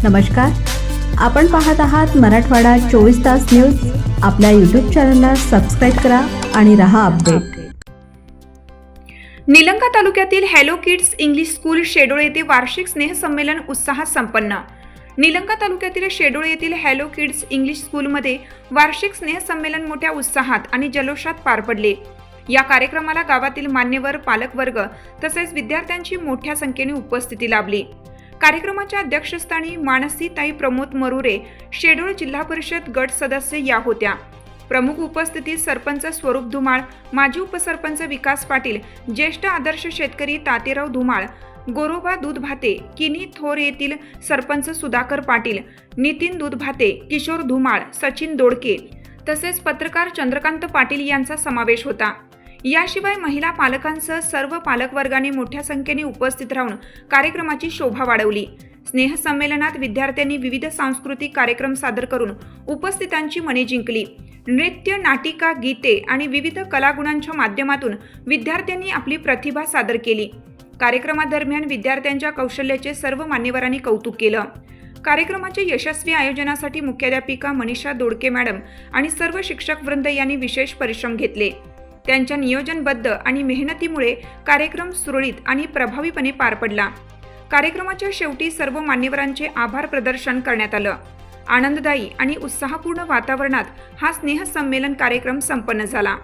नमस्कार, आपण पाहत आहात मराठवाडा 24 तास न्यूज। आपल्या यूट्यूब चॅनलला सबस्क्राईब करा आणि रहा अपडेट। निलंगा तालुक्यातील हॅलो किड्स इंग्लिश स्कूल शेडोळ येथे वार्षिक स्नेहसंमेलन उत्साहात संपन्न। निलंगा तालुक्यातील शेडोळ येथील हॅलो किड्स इंग्लिश स्कूलमध्ये वार्षिक स्नेहसंमेलन मोठ्या उत्साहात आणि जल्लोषात पार पडले। या कार्यक्रमाला गावातील मान्यवर, पालकवर्ग तसेच विद्यार्थ्यांची मोठ्या संख्येने उपस्थिती लाभली। कार्यक्रमाच्या अध्यक्षस्थानी मानसीताई प्रमोद मरुरे, शेडोळ जिल्हा परिषद गट सदस्य या होत्या। प्रमुख उपस्थितीत सरपंच स्वरूप धुमाळ, माजी उपसरपंच विकास पाटील, ज्येष्ठ आदर्श शेतकरी तातेराव धुमाळ, गोरोबा दूधभाते, किनी थोर येथील सरपंच सुधाकर पाटील, नितीन दूधभाते, किशोर धुमाळ, सचिन दोडके तसेच पत्रकार चंद्रकांत पाटील यांचा समावेश होता। याशिवाय महिला पालकांसह सर्व पालकवर्गाने मोठ्या संख्येने उपस्थित राहून कार्यक्रमाची शोभा वाढवली। स्नेहसंमेलनात विद्यार्थ्यांनी विविध सांस्कृतिक कार्यक्रम सादर करून उपस्थितांची मने जिंकली। नृत्य, नाटिका, गीते आणि विविध कलागुणांच्या माध्यमातून विद्यार्थ्यांनी आपली प्रतिभा सादर केली। कार्यक्रमादरम्यान विद्यार्थ्यांच्या कौशल्याचे सर्व मान्यवरांनी कौतुक केलं। कार्यक्रमाच्या यशस्वी आयोजनासाठी मुख्याध्यापिका मनीषा दोडके मॅडम आणि सर्व शिक्षक वृंद यांनी विशेष परिश्रम घेतले। त्यांच्या नियोजनबद्ध आणि मेहनतीमुळे कार्यक्रम सुरळीत आणि प्रभावीपणे पार पडला। कार्यक्रमाच्या शेवटी सर्व मान्यवरांचे आभार प्रदर्शन करण्यात आलं। आनंददायी आणि उत्साहपूर्ण वातावरणात हा स्नेहसंमेलन कार्यक्रम संपन्न झाला।